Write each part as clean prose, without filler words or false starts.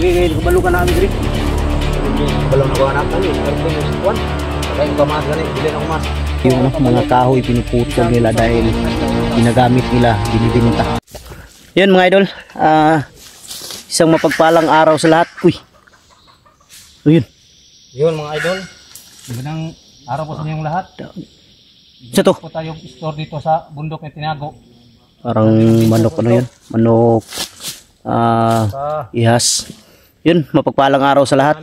Sige, kabalo ka namin diri. Balong na ko anak kami. Pero ko yung sikuan. Kaya ko mas ganit, hindi na ko mas. Yung mga kahoy pinuputol nila dahil ginagamit nila, binibinta. Yun mga idol, isang mapagpalang araw sa lahat. Uy. So yun. Yun mga idol. Magandang araw po sa inyong lahat. Sa to? Po tayong store dito sa bundok na tinago. Parang manok ano yun? Manok ihas. Yun, mapagpalang araw sa lahat.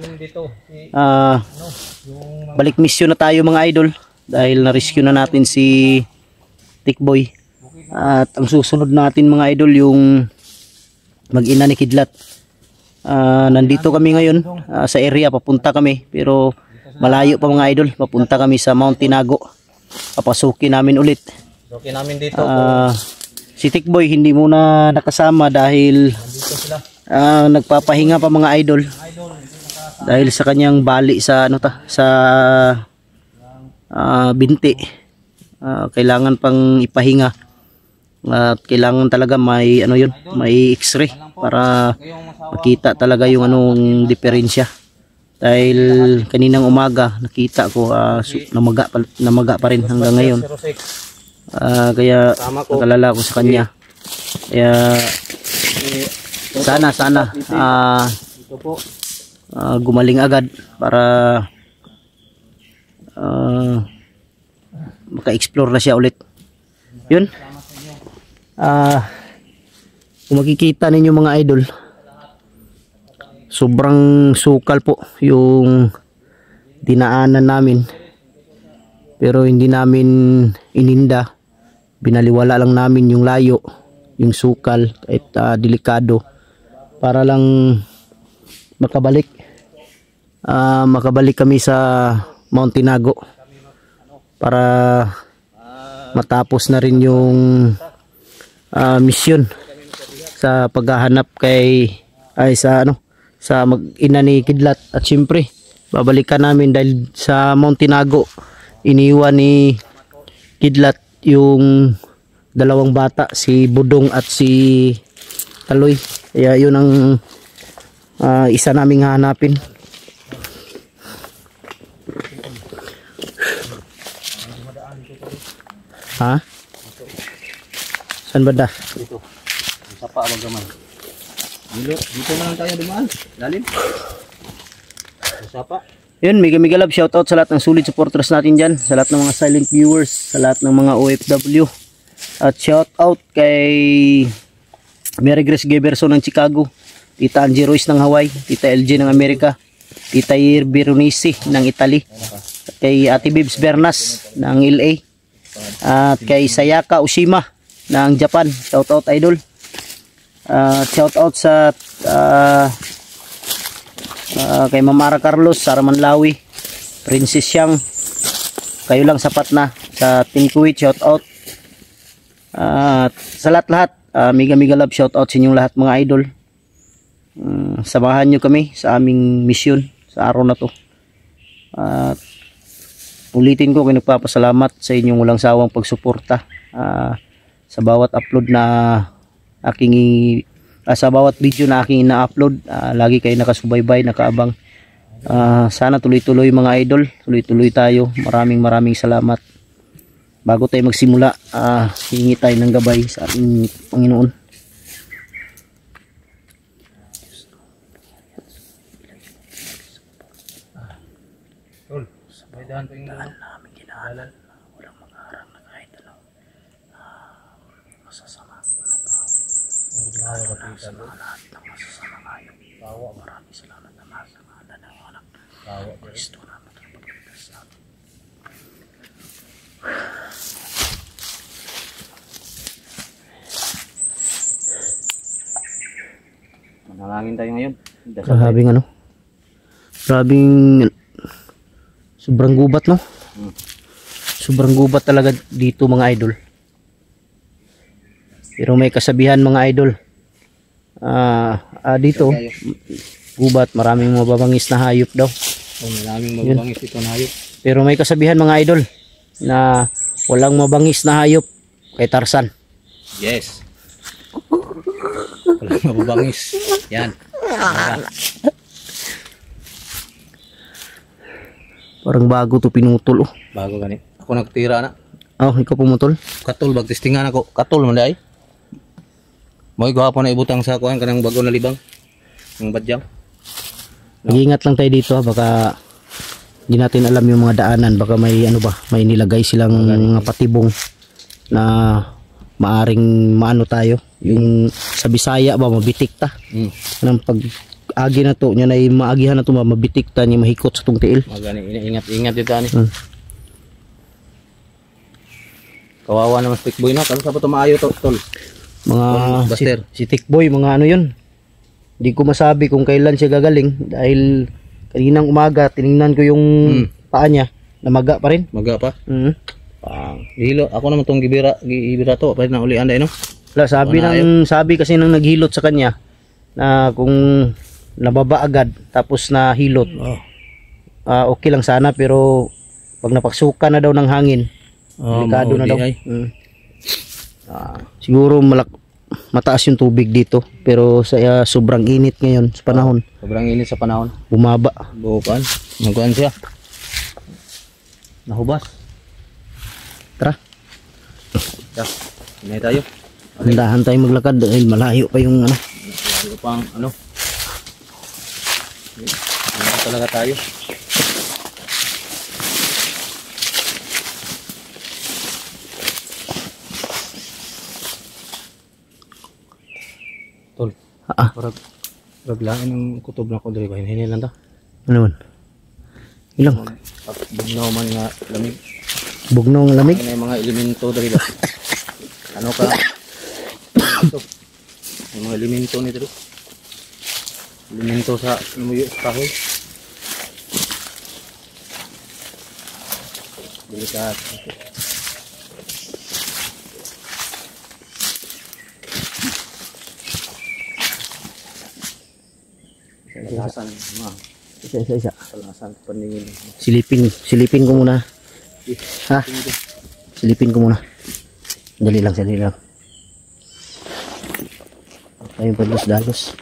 Balik mission na tayo mga idol dahil na-rescue na natin si Tikboy. At ang susunod natin mga idol yung mag-ina ni Kidlat. Nandito kami ngayon sa area, papunta kami pero malayo pa mga idol. Papunta kami sa Mount Tinago. Papasukin namin ulit. Okay namin dito. Si Tikboy hindi muna nakasama dahil nagpapahinga pa mga idol. Dahil sa kanyang bali sa binti. Kailangan pang ipahinga. At kailangan talaga may may x-ray para makita talaga yung anong diferensya. Dahil kaninang umaga nakita ko namaga pa rin hanggang ngayon. Kaya nakalala ko sa kanya. Kaya sana gumaling agad para maka-explore na siya ulit. Yun. Kung makikita ninyo mga idol, sobrang sukal po yung dinaanan namin. Pero hindi namin ininda. Binaliwala lang namin yung layo, yung sukal, kahit delikado. Para lang makabalik kami sa Mount Tinago para matapos na rin yung mission sa paghahanap sa mag-ina ni Kidlat. At syempre babalikan namin dahil sa Mount Tinago iniwan ni Kidlat yung dalawang bata, si Budong at si Taloy. Kaya yun ang isa naming hahanapin. Ha? Saan ba da? Dito. Sa pa wag gamay. Dito na lang tayo dumaan. Lalim. Sa pa. Yun, mega love, shoutout sa lahat ng solid supporters natin dyan, sa lahat ng mga silent viewers, sa lahat ng mga OFW. At shoutout kay Mary Grace Geberson ng Chicago, Tita Angie Royce ng Hawaii, Tita LJ ng Amerika, Tita Irby Runisi ng Italy, at kay Ate Bibs Bernas ng LA, at kay Sayaka Ushima ng Japan. Shoutout idol. Shoutout sa kay Mamara Carlos, Sara Manlawi, Princess Yang, kayo lang sapat na. Sa Team Kuwait, shout out. Sa lahat mega love, shout out sa inyong lahat mga idol. Samahan nyo kami sa aming mission sa araw na to. Ulitin ko, nagpapasalamat sa inyong walang sawang pagsuporta sa bawat upload na sa bawat video na aking ina-upload. Lagi kayo nakasubaybay, nakaabang. Sana tuloy-tuloy mga idol, tuloy-tuloy tayo. Maraming salamat. Bago tayo magsimula, hingi tayo ng gabay sa ating Panginoon. Tol, sabay dahan po yung namin ginaalan. Walang mag-arang na kahit ano. Masasama. Sa mga lahat ng masasama ngayon. Maraming salamat na sa ngalan ng anak. Kristo na matapagligtas sa atin. Manalangin tayo ngayon. Grabing sobrang gubat, no? Sobrang gubat talaga dito mga idol. Pero may kasabihan mga idol. Dito gubat, maraming mababangis na hayop daw. Maraming mababangis ito na hayop. Pero may kasabihan mga idol na walang mabangis na hayop kay Tarzan. Yes. Walang mababangis. Yan. Parang bago to pinutol oh. Bago gani. Ako nagtira na. Oh, ikaw pumutol? Katol bag testingan ako. Katol man dai. Moy gahapon na ibutang sa kuan kanang bago na libang. Ang badyang. Mag-iingat lang tayo dito ha, baka hindi natin alam yung mga daanan, baka may ano ba, may nilagay silang mga patibong na maaring maano tayo. Yung sa Bisaya ba, mabitik ta. Nang pag agi na to, yun ay maagihan na to, mabitik ta, niya mahikot sa tong tiil. Magani ingat dito ani. Kawawa naman stick boy na, kano sa pa to maayo to, tol. Mga Buster. si Tikboy, mga ano yun. Hindi ko masabi kung kailan siya gagaling dahil kaninang umaga tiningnan ko yung paa niya, namaga pa rin. Maga pa. Hilo, ako naman tong gibira to, pa na uli anday no. Wala, sabi kasi nang naghilot sa kanya na kung nababa agad tapos nahilot. Okay lang sana, pero pag napaksukan na daw ng hangin, delikado na daw. Siguro mataas yung tubig dito, pero sa sobrang init ngayon sa panahon. Sobrang init sa panahon. Bumaba. Bukan. Nagkuhan siya. Nahubas. Tara. Hinay tayo. Handahan tayo maglakad dahil malayo pa yung ano. Malayo pang ano. Hinay talaga tayo. Tol. Raglaan ng kutob na ko diri ba hinay lang ta. Ano man? Ilang? Bugnaw man nga lamig. Bugnaw ng lamig? Ano yung mga elemento diri ba? Ano ka? Ito. Yung mga elemento nito dito. Elemento sa lumuyo sa kahoy. Delikat. Talasan mga Isa. talasan paningin. Silipin ko muna. Ha? Silipin ko muna. Dali lang. Ayun pa dalos.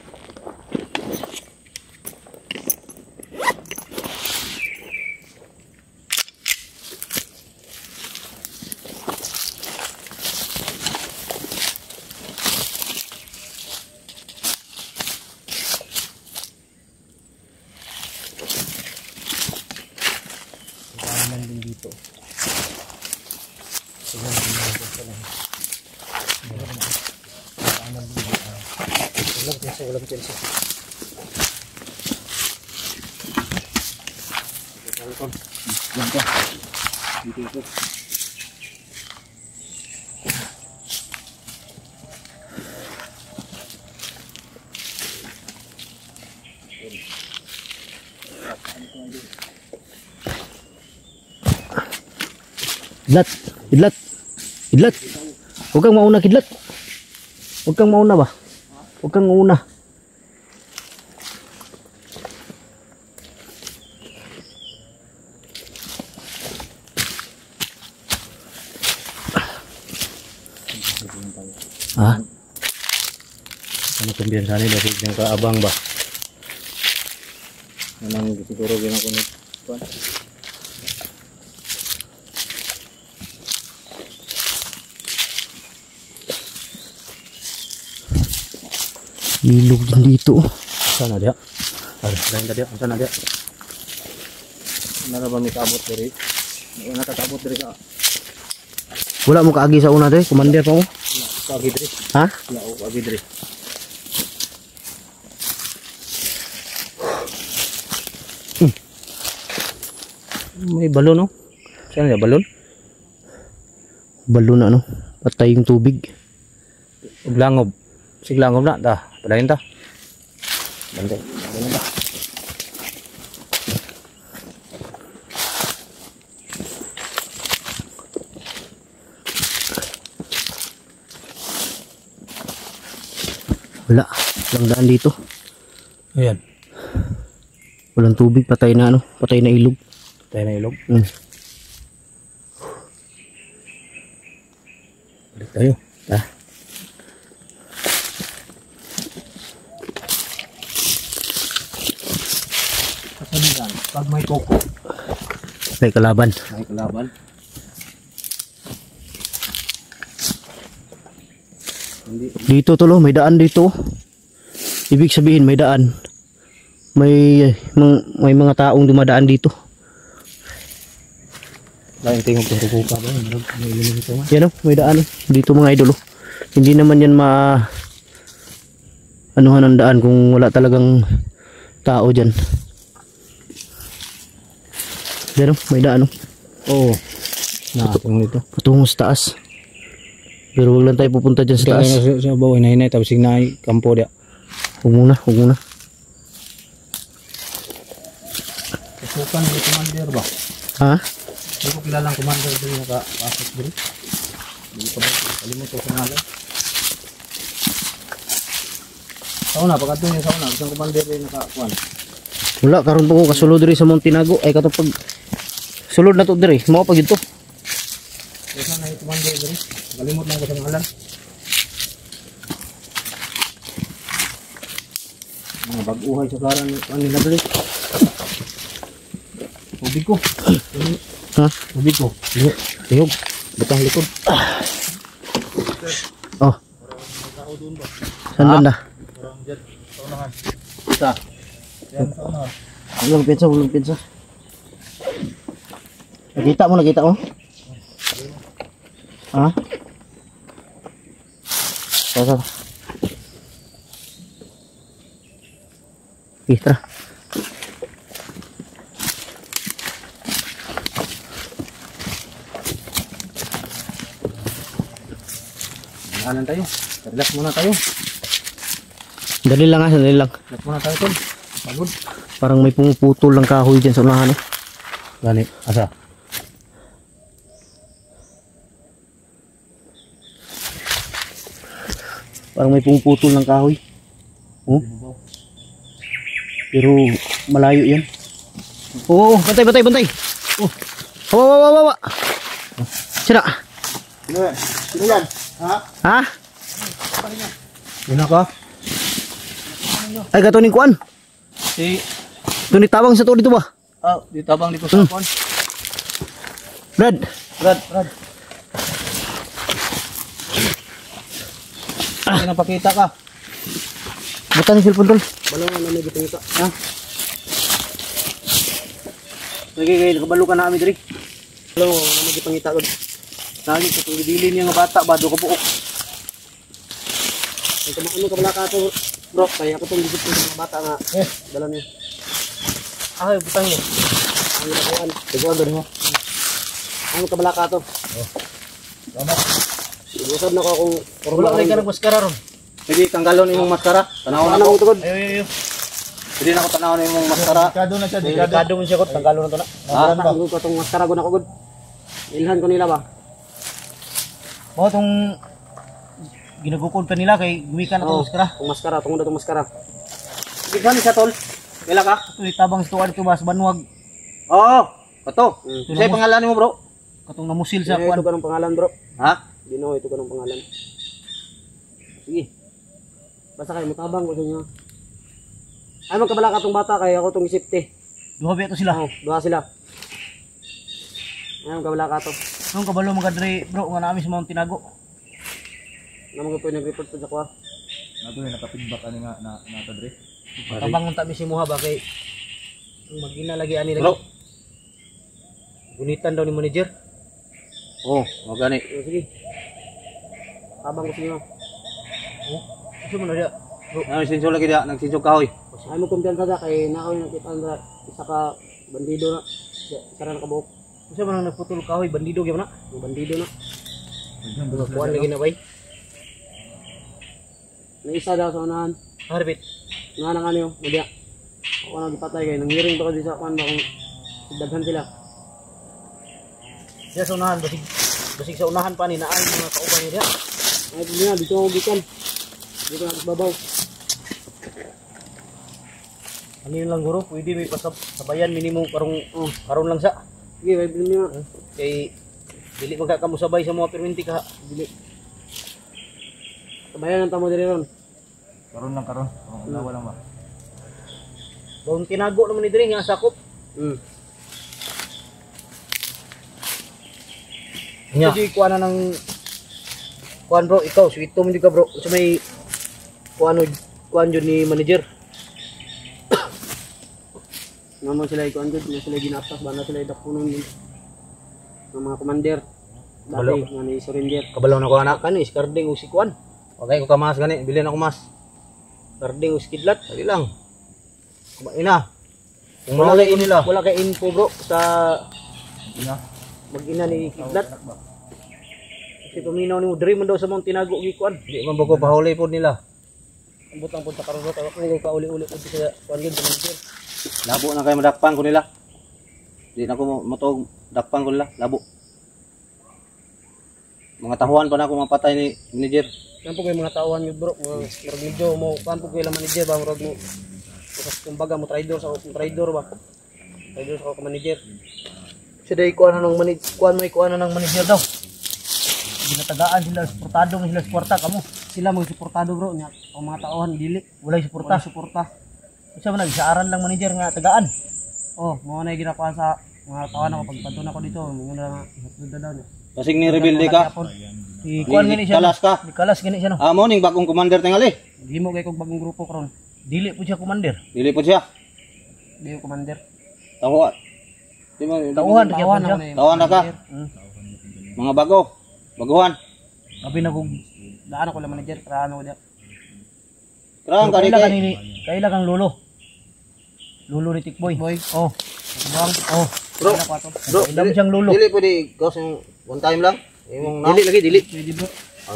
Idlat. Huwag kang mauna, kidlat. Huwag kang mauna ba? Huwag kang mauna. Ha? Ano kumbiyansa nila ng kaabang ba? Anong siguro ginakunit ko? Ilog din dito. Sana dia? Lain tadi, sana dia? Ano ba may kaabot diri? May nakatabot diri ka. Wala mo kaagi sa una to, commander pa mo? Kaagi diri. Ha? Wala ko kaagi diri. May balon no? Saan ya balon? Balon na ano? Patay yung tubig. Langob. Siglangob na ta. Padayon ta. Bantay. Bantay ta. Wala. Walang daan dito. Ayan. Walang tubig. Patay na ano? Patay na ilog. Patay na ilog. Balik tayo. Koko. May kalaban. May kalaban. Dito tolo, may daan dito. Ibig sabihin may daan. May mga taong dumadaan dito. Lain tingog ko pa ba? May limito nga. Yan o, may daan dito mga idolo. Hindi naman yan anuhan ang daan kung wala talagang tao dyan. Yan o, may daan o. Oo. Nakatong nito. Patungo sa taas. Pero wag lang tayo pupunta dyan sa taas. Sa bawah hinay tapos hinay kampo dia. Huwag muna, huwag muna. Sukan ni commander ba? Ha? Hindi ko kilalang commander din nakapasok dito. Hindi ko ba kalimutan ko ngalan. Sauna pagkatapos yung sauna, isang commander din nakakuan. Wala, karon pa ko kasulod diri sa Montinago. Ay katong pag sulod na to diri, mao pag ito. Kasi na yung commander din. Kalimut lang ko sa ngalan. Mga bag-uhay sa karan nila dali. Tubig ko. Ha? Tubig ko. Tihog. Butang likod. Oh. Saan banda? Parang dyan. Sa unahan. Isa. Yan sa unahan. Walang pinsa. Nakita mo? Ha? Tara. Tara. Anan tayo. Relax muna tayo. Dali lang. Relax muna tayo tol. Pagod. Parang may pumuputol ng kahoy dyan sa unahan. Gani. Asa? Parang may pumuputol ng kahoy. Oh. Pero malayo yan. Oo, bantay. Oh. Hawa. Sira. Sino yan? Ha? Ha? Sino ka? Ay, katuning kuan. Si... Tunit tabang sa to dito ba? di tabang dito sa kuan. Brad. Ay, napakita ka. Butan yung cellphone tol. Balong na may gitang ita. Ha? Kayo, nakabalo ka na kami diri. Balong na may gitang ita. Lagi sa pagdilin niya nga bata, bado ka buok. Ano ka pala ka to, bro? Kaya ako itong gigit ng mga bata nga. Dala niyo. Ay, butang niyo. Ang nakuhaan. Tiguan doon mo. Ano ka pala ka to? Salamat. Igusad na ko kung... Wala ka nagmaskara ron. Sige, tanggalon yung maskara. Tanawon na ko. Ayo. Hindi na ko tanawon yung maskara. Dekado na siya, dekado mo siya ko. Tanggalon na to na. Ang ko itong maskara ko na ko. Ilhan ko nila ba? O, itong ginagukod pa nila kay gumikan na itong maskara. Itong maskara, itong itong maskara. Sige ba ni sa tol? Kailan ka? Ito, itabang sa tuwan ito ba sa banwag. Oo! Ito. Sa'yo pangalan mo bro? Katong namusil sa Ito kuwan. ka ng pangalan bro. Ha? Dino, ito ka ng pangalan. Sige. Basta kayo, mutabang ko sa inyo. Ay, magkabala ka itong bata kaya ako itong isipte. Duha ba ito sila? Oo, duha sila. Ay, magkabala ka ito. Nung kabalo mga dre bro nga namin sa Mount Tinago. Na mga po nag-report po sa kwa. Nato yung nakapidback ani nga na natadre. Tabang tabi si Muha ba kay magina lagi ani lagi. Bro. Gunitan daw ni manager. Oo, magani. Sige. Tabang ko sa inyo. Kasi mo na dia. Bro, nagsinsyo lagi dia, nagsinsyo kahoy. Ay mo kumpiyansa da kay nakaw yung nakita na isa ka bandido na. Sara na kabuok. Kasi mo nang nagputol kahoy bandido gyud na. Bandido na. Kuan lagi na bay. Na isa daw sa unahan. Harbit. Nga nang ano yun, nagya. Ako nang ipatay kayo. Nangiring to ko di sa kwan ba kung daghan sila. Diya sa unahan basig sa unahan pa ni naay mga kauban niya. Ay, hindi na, dito ako gikan. Dito na babaw. Ano yun lang guro, pwede may pasabayan minimum karon lang sa. Sige, wait din nyo. Kay dili magkakamusabay sa mga perminti ka. Dili. Kabayan ang tamo diri ron. Karon lang. Nawa lang ba. Bawang tinago naman ni diri nga sakop. Nya. Ito kuha na ng kuhan bro, ikaw, sweeto mo di ka bro. Sa may kuhan yun ni manager. Naman sila ikuhan dyan, sila ginapas, ba na sila idapunon yun. Ng mga commander. Balo. Dati, nga ni surrender. Kabalaw na ko anak. Kano, iskarding o si kuhan. Okay ko kamas gani, bilhin ako mas. Karding o si kidlat. Dali lang. Kumain na. Kung Wala wala kay nila. wala kay info bro sa Ina. mag-ina ni kidlat. Kasi tuminaw ni mo, diri man daw sa mong tinago gikuan. Di man ko pahuli po nila. Ambot ang punta karon bro, tawa ko kauli-uli pud sa kuan gyud manager. Labo na kayo madakpan ko nila. Di na ko matog dakpan ko nila. Labo. Mga tahuan pa na ako mapatay ni manager. Yan po kayo mga tauhan yun bro, murag medyo mo, kan po kayo lang manager ba, murag mo, kumbaga mo traidor ba, traidor sa ako manager. Kasi dahil kuha na ng manager daw. Ginatagaan sila, suportado nga sila suporta, kamo. Sila mga suportado bro, niya, ang mga tauhan, dili, walay suporta. Kasi man, isaaran lang manager nga tagaan. Oh, mga na yung ginakuha sa mga tauhan ako, pagpantun ako dito, mga na nga, hatod daw niya. Kasing ni rebelde ka. Ikuan gani siya. Kalas ka. Kalas gani siya no. Amo ning bagong commander tingali. Himo kay kog bagong grupo karon. Dili po siya commander. Dili po siya. Dili commander. Tahuan. Di mo Tauhan siya. Tauhan na ka. Mga bago. Baguhan. Abi na kog daan ako lang manager para ano dia. Krang kani Kaila kay. kanini. Kaila kang lolo. Lolo ni Tikboy. Oh. Bang. Oh. Bro. Bro, Ilam siyang lolo. Dili pwede ghost yung one time lang. Imong now. Dili lagi dili. Pwede bro.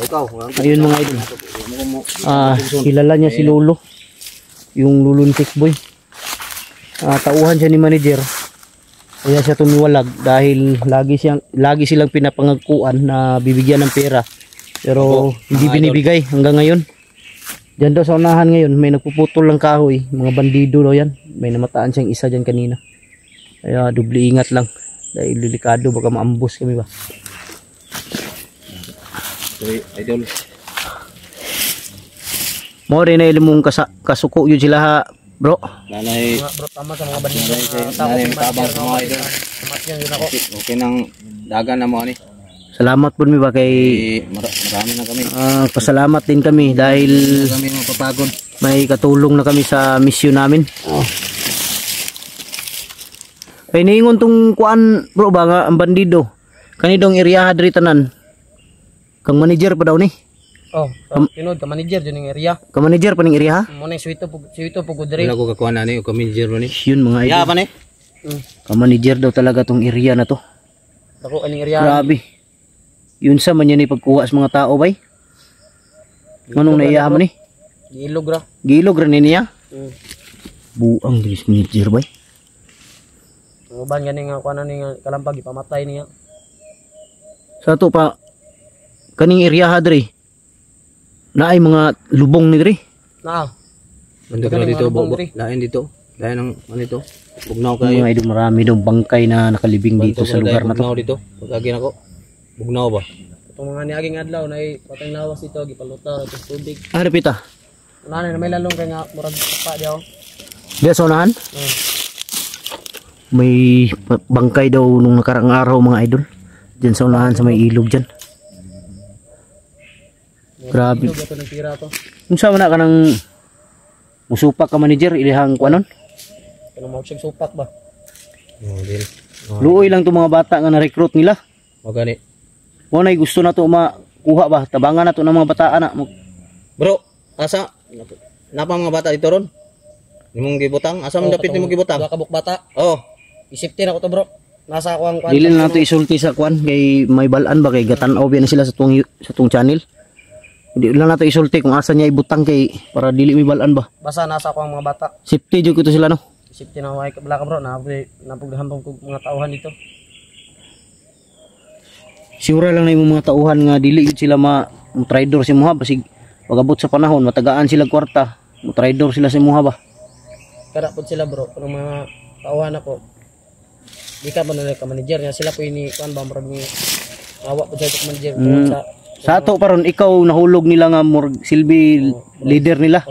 Ikaw. Ayun mga idol. Kilala niya si Lolo. Yung Lolo ni Tikboy. Tauhan siya ni manager. Kaya siya tumiwalag dahil lagi silang pinapangagkuan na bibigyan ng pera. Pero hindi binibigay hanggang ngayon. Diyan daw sa unahan ngayon may nagpuputol ng kahoy, mga bandido daw yan. May namataan siyang isa diyan kanina. Kaya dubli ingat lang dahil delikado baka maambus kami ba. Sorry, idol. Mo rin na ilimong kasuko yun sila ha, bro. Nanay. Bro, tama sa mga bandido. Nanay tabang sa mga idol. Okay nang dagan na mo ani. Salamat po mi ba kay Marami na kami. pasalamat din kami dahil Kami mapapagod. may katulong na kami sa misyon namin. Kay niingon tong kuan bro ba nga ang bandido. Kanidong area diri tanan. Kang manager pa daw ni. Oh, pinod ka manager dyan yung area. Kang manager pa ning area ha? Muna yung sweeto po ko diri. Wala ko kakuha na ni o manager ni. Yun mga idol. Ya pa ni. Kang manager daw talaga tong area na to. Ako aning area. Grabe. Yun sa man yan ay pagkuha sa mga tao bay. Anong naiyahan mo ni? Giilog ra. Gilog rin niya. Buang diri sa manager bay. Ang uban gani nga kuan ni nga kalampag ipamatay niya. Sa to pa kaning area ha diri. Naay mga lubong ni diri. Na. Banda Galing dito, mga bubong diri. lain dito. Lain ang ano ito. Bugnaw kayo. Mga idol marami daw bangkay na nakalibing dito sa lugar na to. Bugnaw dito. Pagkagin ako. Bugnaw ba? Itong mga niaging adlaw na patay nawas ito gipaluta ito tubig. Ah, repita. Una na may lalong kay nga murag pa diaw. Diya sa unahan? May bangkay daw nung nakarang araw mga idol. Diyan sa unahan sa may ilog dyan. Grabe. Ilog ato ng tira to. Unsa man na ka ng musupak ka manager ilihang kuanon? Kanang maugsig supak ba? Oh, din. Luoy lang to mga bata nga na-recruit nila. Magani. Mo nay gusto na to makuha ba? Tabangan na to ng mga bata na. Bro, asa napa mga bata dito ron? Nimong gibutang? Asa man dapit nimo gibutang? Duha ka buk bata. Oh. Isipti na ko to bro. Nasa ako ang kuan. Dili na to isulti sa kuan kay may balaan ba kay gatan-aw na sila sa tong channel. Hindi lang nato isulti kung asa niya ibutang kay para dili may balaan ba. Basta nasa ako ang mga bata. Safety jud ko to sila no. Isipti na way kabla ka bro na napugdahambong ko mga tauhan dito. Siguro lang na yung mga tauhan nga dili yun sila traidor si muha basig pagabot sa panahon matagaan sila kwarta traidor sila si muha ba. Kada po sila bro kung mga tauhan ako. Di ka man ka manager niya sila po ini kuan ba murag ni awa po sa manager Sa ato paron ikaw nahulog nila nga silbi leader nila.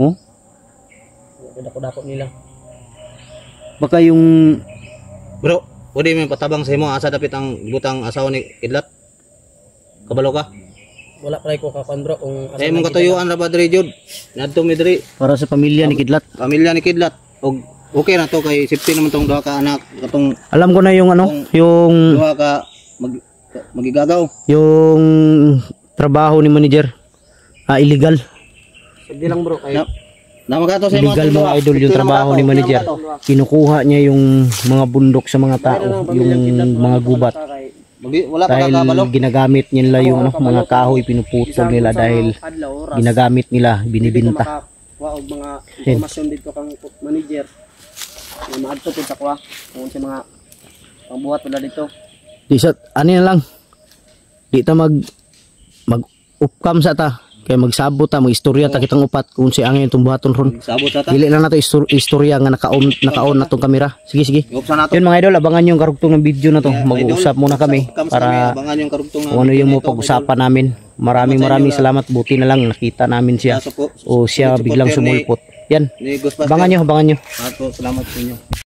Oh. Dako-dako nila. Baka yung Bro, Pwede may patabang sa imo asa dapit ang butang asawa ni Kidlat. Kabalo ka? Wala pa rin ko kakuan bro kung Sa imong katuyuan ra ba diri jud? Nadto mi diri Para sa pamilya ni Kidlat. pamilya ni Kidlat. Og okay na to kay safety naman tong duha ka anak, katong Alam ko na yung ano, yung duha ka magigagaw. yung trabaho ni manager. Illegal. Hindi lang bro kay Na magato sa imo Illegal mga idol yung trabaho ni manager. Kinukuha niya yung mga bundok sa mga tao, yung mga gubat. Wala pa Dahil kakabalo. ginagamit nila yung ano, mga kahoy, pinuputol nila dahil ginagamit nila, binibinta. wa og mga impormasyon dito kang manager. Nga maadto pud sa kuha kung sa mga pangbuhat wala dito. Di sa, ano na lang, di ta mag-upcam sa ta, kaya magsabot ta, mag-istorya ta kitang upat kung si angin itong buhaton ron. Sabot ta ta. Dili lang nato istorya nga naka-on na tong kamera. Sige, sige. Gupsa na to. Yun mga idol, abangan yung karugtong ng video na to. Mag-uusap muna kami para abangan yung karugtong kung ano yung mga pag-usapan namin. Maraming salamat. Buti na lang nakita namin siya. O siya biglang sumulpot. Yan. Ni Ghostbuster. Abangan nyo. Salamat sa inyo.